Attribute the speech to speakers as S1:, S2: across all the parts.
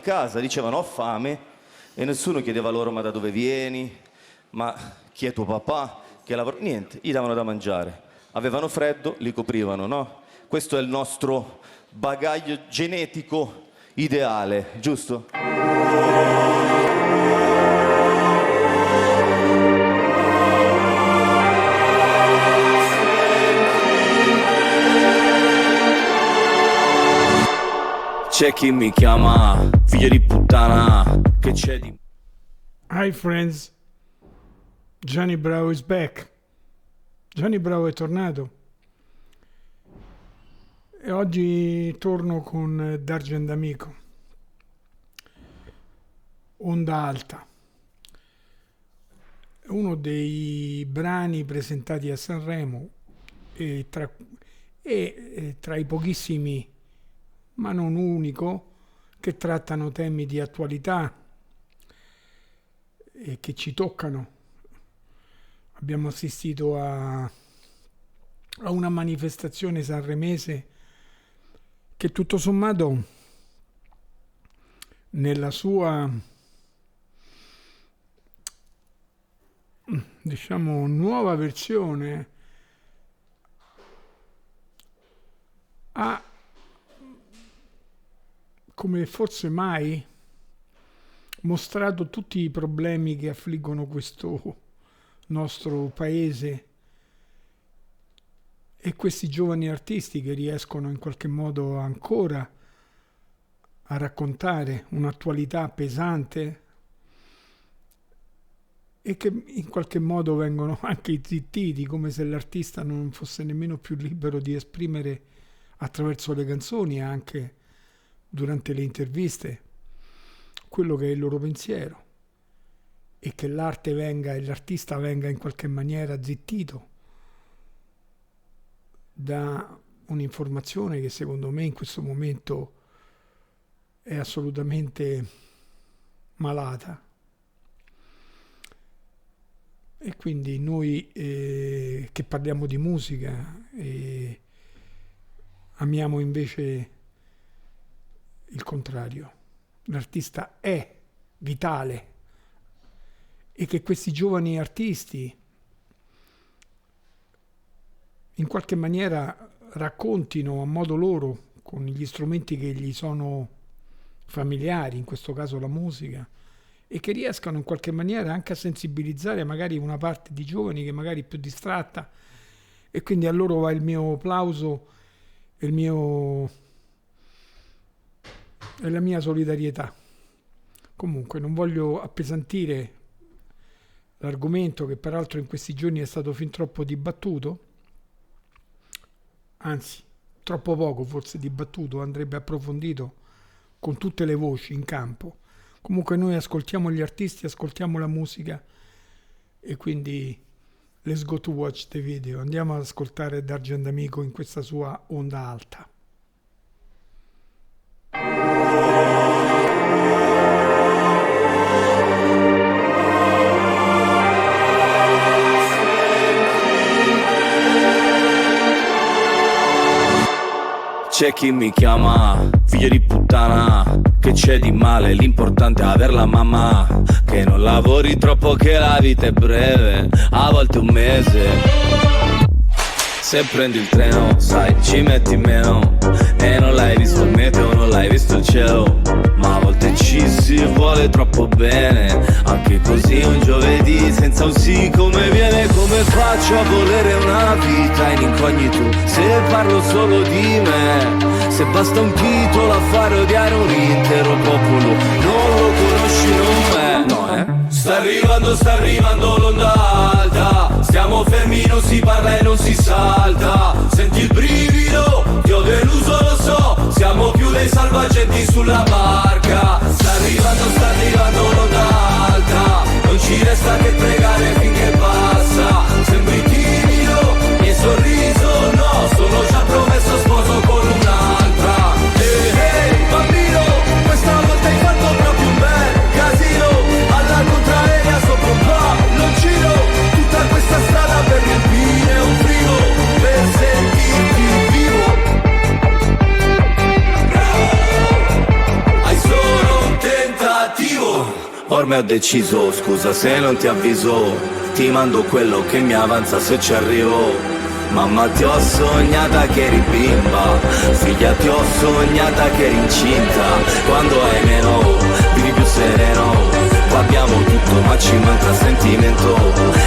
S1: casa, dicevano ho fame e nessuno chiedeva loro ma da dove vieni, ma chi è tuo papà, che lavora, niente, gli davano da mangiare, avevano freddo, li coprivano, no? Questo è il nostro bagaglio genetico ideale, giusto? C'è chi mi chiama figlio di puttana, che c'è di...
S2: Hi friends, Johnny Bravo is back. Johnny Bravo è tornato e oggi torno con D'Argent Amico, Onda Alta, uno dei brani presentati a Sanremo e tra i pochissimi, ma non unico, che trattano temi di attualità e che ci toccano. Abbiamo assistito a una manifestazione sanremese che tutto sommato nella sua, diciamo, nuova versione ha, come forse mai, mostrato tutti i problemi che affliggono questo nostro paese e questi giovani artisti che riescono in qualche modo ancora a raccontare un'attualità pesante e che in qualche modo vengono anche zittiti, come se l'artista non fosse nemmeno più libero di esprimere attraverso le canzoni, anche durante le interviste, quello che è il loro pensiero, e che l'arte venga e l'artista venga in qualche maniera zittito da un'informazione che secondo me in questo momento è assolutamente malata. E quindi noi che parliamo di musica e amiamo invece il contrario, l'artista è vitale, e che questi giovani artisti in qualche maniera raccontino a modo loro, con gli strumenti che gli sono familiari, in questo caso la musica, e che riescano in qualche maniera anche a sensibilizzare magari una parte di giovani che magari è più distratta, e quindi a loro va il mio applauso e la mia solidarietà. Comunque non voglio appesantire l'argomento, che peraltro in questi giorni è stato fin troppo dibattuto, anzi troppo poco forse dibattuto, andrebbe approfondito con tutte le voci in campo. Comunque noi ascoltiamo gli artisti, ascoltiamo la musica, e quindi let's go to watch the video. Andiamo ad ascoltare D'Argent Amico in questa sua Onda Alta.
S1: C'è chi mi chiama figlio di puttana, che c'è di male, l'importante è aver la mamma, che non lavori troppo, che la vita è breve, a volte un mese. Se prendi il treno, sai, ci metti meno, e non l'hai visto il meteo, non l'hai visto il cielo, ma a volte ci si vuole troppo bene, anche così un giovedì senza un sì come viene. Come faccio a volere una vita in incognito se parlo solo di me, se basta un titolo a fare odiare un intero popolo, non lo conosci, non me, no Sta arrivando l'onda alta, stiamo fermi, non si parla e non si salta, senti il brivido, ti ho deluso lo so, siamo più dei salvagenti sulla barca. Sta arrivando l'onda alta, non ci resta che pregare finché passa, sembri timido, mi hai sorriso, no, sono già promesso sposo con un'altra. Ehi, bambino, questa volta hai fatto proprio un bel casino, alla contraerea sopra un palloncino, tutta questa strada per riempire un frigo, per sentirti vivo. Hai solo un Ormai ho deciso, scusa se non ti avviso, ti mando quello che mi avanza se ci arrivo. Mamma ti ho sognata che eri bimba, figlia ti ho sognata che eri incinta. Quando hai meno, vivi più sereno. Qua abbiamo tutto ma ci manca sentimento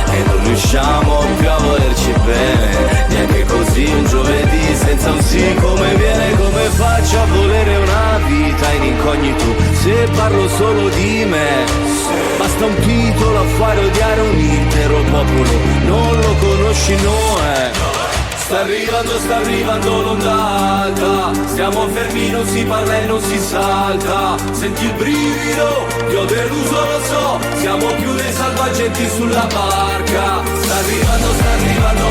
S1: e non riusciamo più a volerci bene. Neanche così un giovedì senza un sì come viene. Come faccio a volere una vita in incognito se parlo solo di me? Basta un titolo a fare odiare un intero popolo. Non lo conosci, no? Sta arrivando l'onda alta. Stiamo fermi, non si parla e non si salta. Senti il brivido, ti ho deluso, lo so. Siamo più dei salvagenti sulla barca. Sta arrivando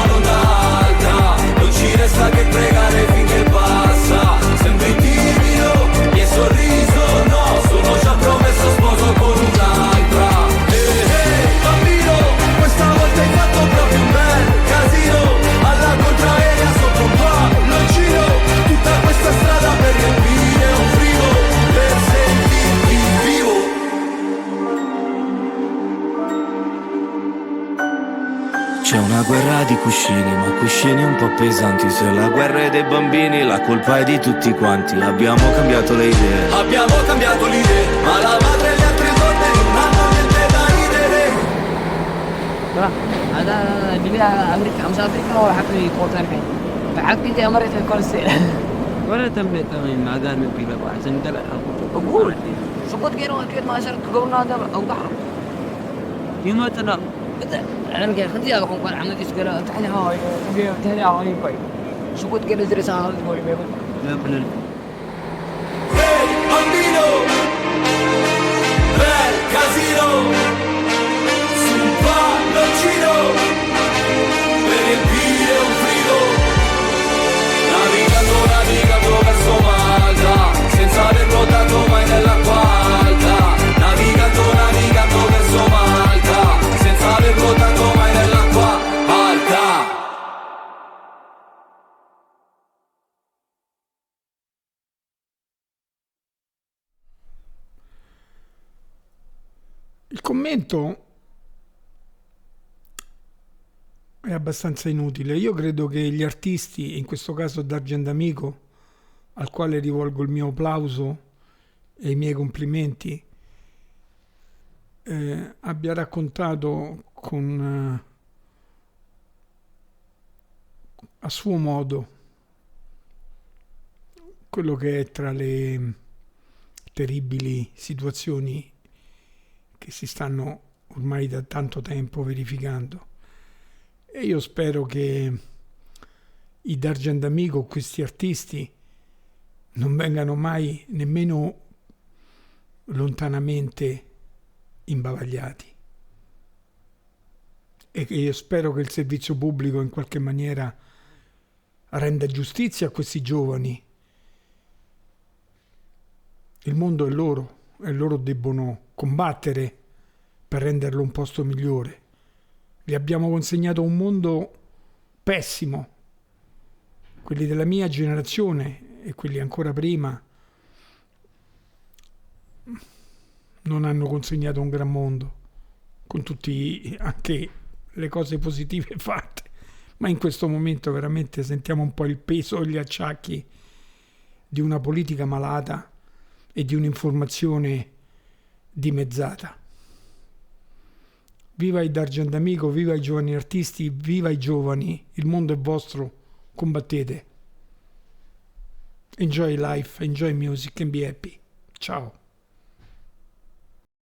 S1: l'onda alta. Non ci resta che pregare finché passa. Sembri timido, mi hai sorriso, no. Sono già promesso sposo con un'altra. Bambino, questa volta hai fatto proprio un bel casino. Alla contraerea sotto un palloncino. Tutta questa strada per riempire un frigo, per sentirti vivo. C'è una guerra di cuscini, ma cuscini un po' pesanti. Se la guerra è dei bambini, la colpa è di tutti quanti. Abbiamo cambiato le idee, ma la madre e le altre donne non hanno niente da ridere.
S3: هذا جميع أمريكا مش أمريكا هو حقي قوتنا الحين فحقي أنت أمريكا كل شيء
S4: ولا تملك ما قال من في لبوا عشان دلع
S3: أقول سقط كيلو أكيد ما شرط قولنا هذا أو بحر
S4: يوم تنا
S3: أنا كده خدي أقوم قال عملت إسكال تحني هاي تحني هاي باي سقط كيلو درس هذا باي بيقول
S4: لا بلل
S1: Bambino, bel casino, sul palloncino, per riempire un frigo. Navigando verso Malta, senza aver ruotato mai nell'acqua alta. Navigando verso Malta, senza aver ruotato mai nell'acqua alta.
S2: Il commento è abbastanza inutile. Io credo che gli artisti, in questo caso D'Argent Amico, al quale rivolgo il mio applauso e i miei complimenti, abbia raccontato a suo modo quello che è tra le terribili situazioni che si stanno ormai da tanto tempo verificando. E io spero che i D'Argent Amico, questi artisti, non vengano mai nemmeno lontanamente imbavagliati. E che io spero che il servizio pubblico in qualche maniera renda giustizia a questi giovani. Il mondo è loro e loro debbono combattere per renderlo un posto migliore. Gli abbiamo consegnato un mondo pessimo. Quelli della mia generazione e quelli ancora prima non hanno consegnato un gran mondo, con tutti anche le cose positive fatte, ma in questo momento veramente sentiamo un po' il peso e gli acciacchi di una politica malata e di un'informazione dimezzata. Viva i D'Argent Amico, viva i giovani artisti, viva i giovani, il mondo è vostro, combattete. Enjoy life, enjoy music and be happy. Ciao.